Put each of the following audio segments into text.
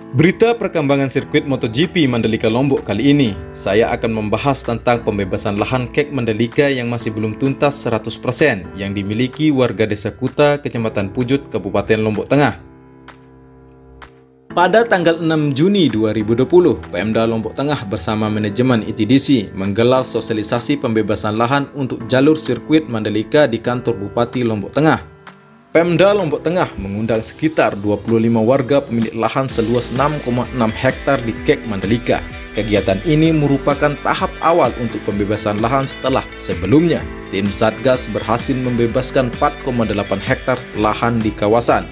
Berita perkembangan sirkuit MotoGP Mandalika Lombok kali ini, saya akan membahas tentang pembebasan lahan kek Mandalika yang masih belum tuntas 100% yang dimiliki warga Desa Kuta, Kecamatan Pujut, Kabupaten Lombok Tengah. Pada tanggal 6 Juni 2020, Pemda Lombok Tengah bersama manajemen ITDC menggelar sosialisasi pembebasan lahan untuk jalur sirkuit Mandalika di kantor Bupati Lombok Tengah. Pemda Lombok Tengah mengundang sekitar 25 warga pemilik lahan seluas 6,6 hektar di kek Mandalika. Kegiatan ini merupakan tahap awal untuk pembebasan lahan setelah sebelumnya tim Satgas berhasil membebaskan 4,8 hektar lahan di kawasan.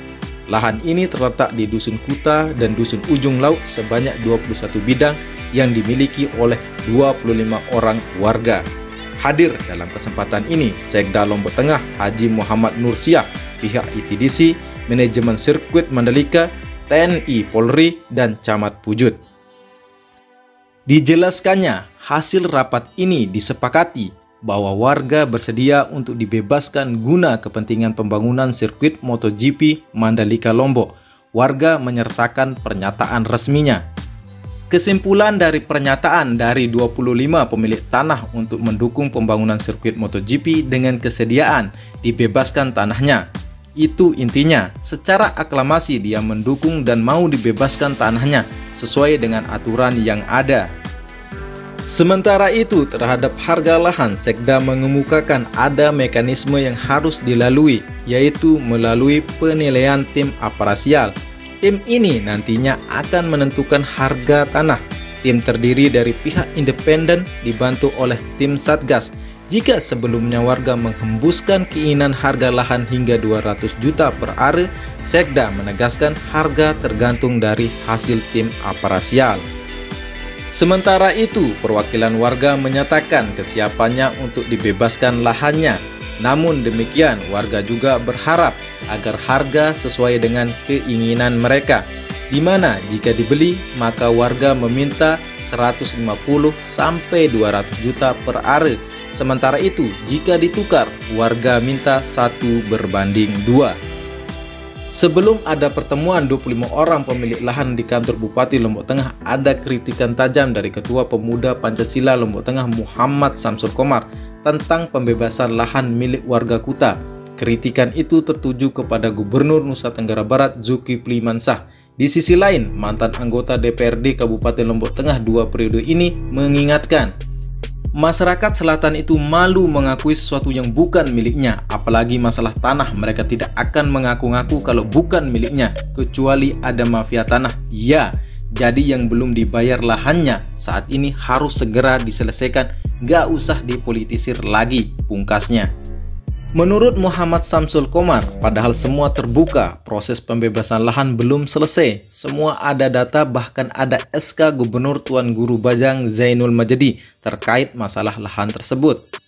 Lahan ini terletak di Dusun Kuta dan Dusun Ujung Laut sebanyak 21 bidang yang dimiliki oleh 25 orang warga. Hadir dalam kesempatan ini Sekda Lombok Tengah Haji Muhammad Nursiah, pihak ITDC, manajemen sirkuit Mandalika, TNI Polri, dan Camat Pujut. Dijelaskannya, hasil rapat ini disepakati bahwa warga bersedia untuk dibebaskan guna kepentingan pembangunan sirkuit MotoGP Mandalika Lombok. Warga menyertakan pernyataan resminya. Kesimpulan dari pernyataan dari 25 pemilik tanah untuk mendukung pembangunan sirkuit MotoGP dengan kesediaan dibebaskan tanahnya. Itu intinya, secara aklamasi dia mendukung dan mau dibebaskan tanahnya sesuai dengan aturan yang ada. Sementara itu, terhadap harga lahan, Sekda mengemukakan ada mekanisme yang harus dilalui, yaitu melalui penilaian tim aparasial. Tim ini nantinya akan menentukan harga tanah. Tim terdiri dari pihak independen dibantu oleh tim Satgas. Jika sebelumnya warga menghembuskan keinginan harga lahan hingga 200 juta per are, Sekda menegaskan harga tergantung dari hasil tim aparasial. Sementara itu, perwakilan warga menyatakan kesiapannya untuk dibebaskan lahannya. Namun demikian, warga juga berharap agar harga sesuai dengan keinginan mereka, di mana jika dibeli maka warga meminta 150 sampai 200 juta per are. Sementara itu, jika ditukar, warga minta 1 berbanding 2. Sebelum ada pertemuan 25 orang pemilik lahan di kantor Bupati Lombok Tengah, ada kritikan tajam dari Ketua Pemuda Pancasila Lombok Tengah Muhammad Samsul Komar tentang pembebasan lahan milik warga Kuta. Kritikan itu tertuju kepada Gubernur Nusa Tenggara Barat Zulkifli Mansah. Di sisi lain, mantan anggota DPRD Kabupaten Lombok Tengah 2 periode ini mengingatkan, masyarakat selatan itu malu mengakui sesuatu yang bukan miliknya, apalagi masalah tanah. Mereka tidak akan mengaku-ngaku kalau bukan miliknya, kecuali ada mafia tanah. Ya, jadi yang belum dibayar lahannya saat ini harus segera diselesaikan, gak usah dipolitisir lagi, pungkasnya. Menurut Muhammad Samsul Komar, padahal semua terbuka, proses pembebasan lahan belum selesai. Semua ada data, bahkan ada SK Gubernur Tuan Guru Bajang Zainul Majdi terkait masalah lahan tersebut.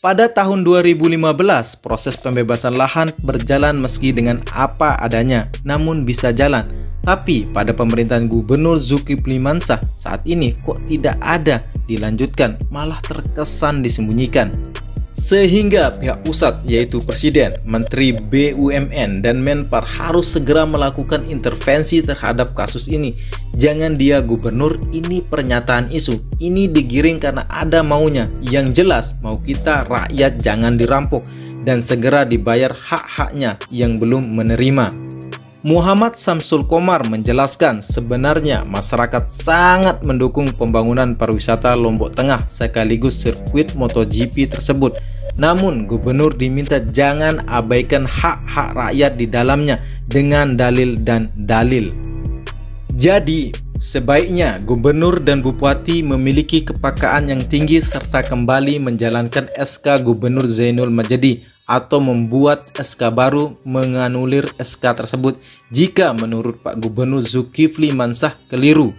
Pada tahun 2015, proses pembebasan lahan berjalan meski dengan apa adanya, namun bisa jalan. Tapi pada pemerintahan Gubernur Zulkifli Mansah saat ini kok tidak ada dilanjutkan, malah terkesan disembunyikan. Sehingga pihak pusat yaitu Presiden, Menteri BUMN, dan Menpar harus segera melakukan intervensi terhadap kasus ini. Jangan dia gubernur, ini pernyataan isu, ini digiring karena ada maunya. Yang jelas mau kita rakyat jangan dirampok dan segera dibayar hak-haknya yang belum menerima. Muhammad Samsul Komar menjelaskan sebenarnya masyarakat sangat mendukung pembangunan pariwisata Lombok Tengah sekaligus sirkuit MotoGP tersebut. Namun gubernur diminta jangan abaikan hak-hak rakyat di dalamnya dengan dalil dan dalil. Jadi sebaiknya gubernur dan bupati memiliki kepekaan yang tinggi serta kembali menjalankan SK Gubernur Zainul Majdi atau membuat SK baru menganulir SK tersebut jika menurut Pak Gubernur Zulkifli Mansah keliru.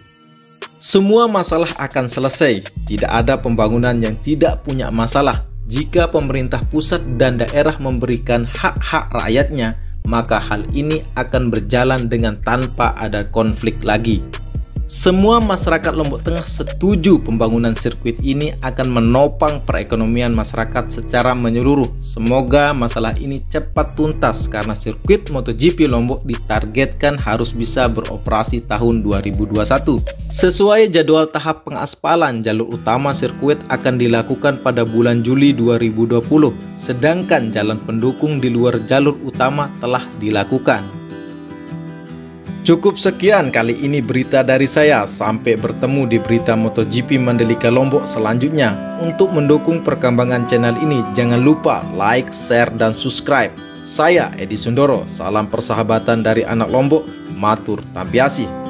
Semua masalah akan selesai. Tidak ada pembangunan yang tidak punya masalah. Jika pemerintah pusat dan daerah memberikan hak-hak rakyatnya, maka hal ini akan berjalan dengan tanpa ada konflik lagi. Semua masyarakat Lombok Tengah setuju pembangunan sirkuit ini akan menopang perekonomian masyarakat secara menyeluruh. Semoga masalah ini cepat tuntas karena sirkuit MotoGP Lombok ditargetkan harus bisa beroperasi tahun 2021. Sesuai jadwal tahap pengaspalan, jalur utama sirkuit akan dilakukan pada bulan Juli 2020, sedangkan jalan pendukung di luar jalur utama telah dilakukan. Cukup sekian kali ini berita dari saya. Sampai bertemu di berita MotoGP Mandalika Lombok selanjutnya. Untuk mendukung perkembangan channel ini, jangan lupa like, share, dan subscribe. Saya Edi Sundoro, salam persahabatan dari anak Lombok, matur tampiasi.